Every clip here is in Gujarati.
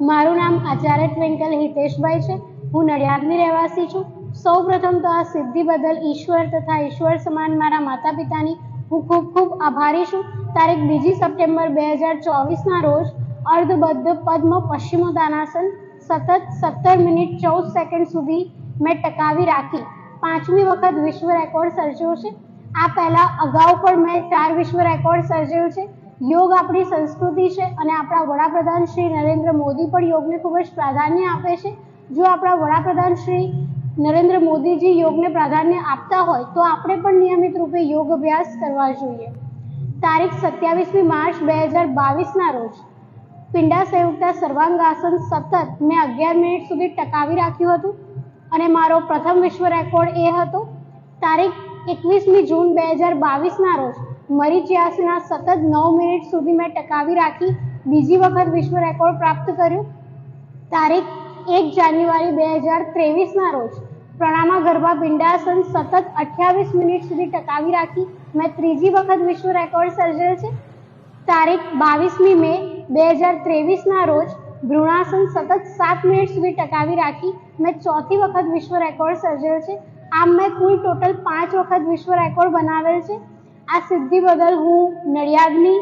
મારું નામ આચાર્ય ટ્વિંકલ હિતેશભાઈ છે। હું નડિયાદની રહેવાસી છું। સૌપ્રથમ તો આ સિદ્ધિ બદલ ઈશ્વર તથા ઈશ્વર સમાન મારા માતા પિતાની હું ખૂબ ખૂબ આભારી છું। તારીખ 2 સપ્ટેમ્બર 2024ના રોજ અર્ધબદ્ધ પદ્મ પશ્ચિમોત્તાનાસન સતત 17 મિનિટ 14 સેકન્ડ સુધી મેં ટકાવી રાખી 5મી વખત વિશ્વ રેકોર્ડ સર્જ્યો છે। આ પહેલા અગાઉ પણ મેં 4 વિશ્વ રેકોર્ડ સર્જ્યો છે। યોગ આપણી સંસ્કૃતિ છે અને આપણા વડાપ્રધાન શ્રી નરેન્દ્ર મોદી પણ યોગને ખૂબ જ પ્રાધાન્ય આપે છે। જો આપણા વડાપ્રધાન શ્રી નરેન્દ્ર મોદીજી યોગને પ્રાધાન્ય આપતા હોય તો આપણે પણ નિયમિત રૂપે યોગ અભ્યાસ કરવા જોઈએ। તારીખ 27મી માર્ચ 2022ના રોજ પિંડા સંયુક્તા સર્વાંગાસન સતત મેં 11 મિનિટ સુધી ટકાવી રાખ્યું હતું અને મારો પ્રથમ વિશ્વ રેકોર્ડ એ હતો। તારીખ 21મી જૂન 2022ના રોજ મરીચિયાસના સતત 9 મિનિટ સુધી મેં ટકાવી રાખી બીજી વખત વિશ્વ રેકોર્ડ પ્રાપ્ત કર્યો। તારીખ 1 જાન્યુઆરી 2023ના રોજ પ્રણામાગર્ભા પિંડાસન સતત 28 મિનિટ સુધી ટકાવી રાખી મેં ત્રીજી વખત વિશ્વ રેકોર્ડ સર્જેલ છે। તારીખ 22મી મે 2023ના રોજ ભ્રૂણાસન સતત 7 મિનિટ સુધી ટકાવી રાખી મેં ચોથી વખત વિશ્વ રેકોર્ડ સર્જેલ છે। આમ મેં કુલ ટોટલ 5 વખત વિશ્વ રેકોર્ડ બનાવેલ છે। આ સિદ્ધિ બદલ હું નડિયાદની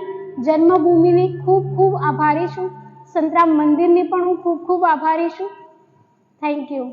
જન્મભૂમિની ખૂબ ખૂબ આભારી છું। સંતરામ મંદિરની પણ હું ખૂબ ખૂબ આભારી છું। Thank you.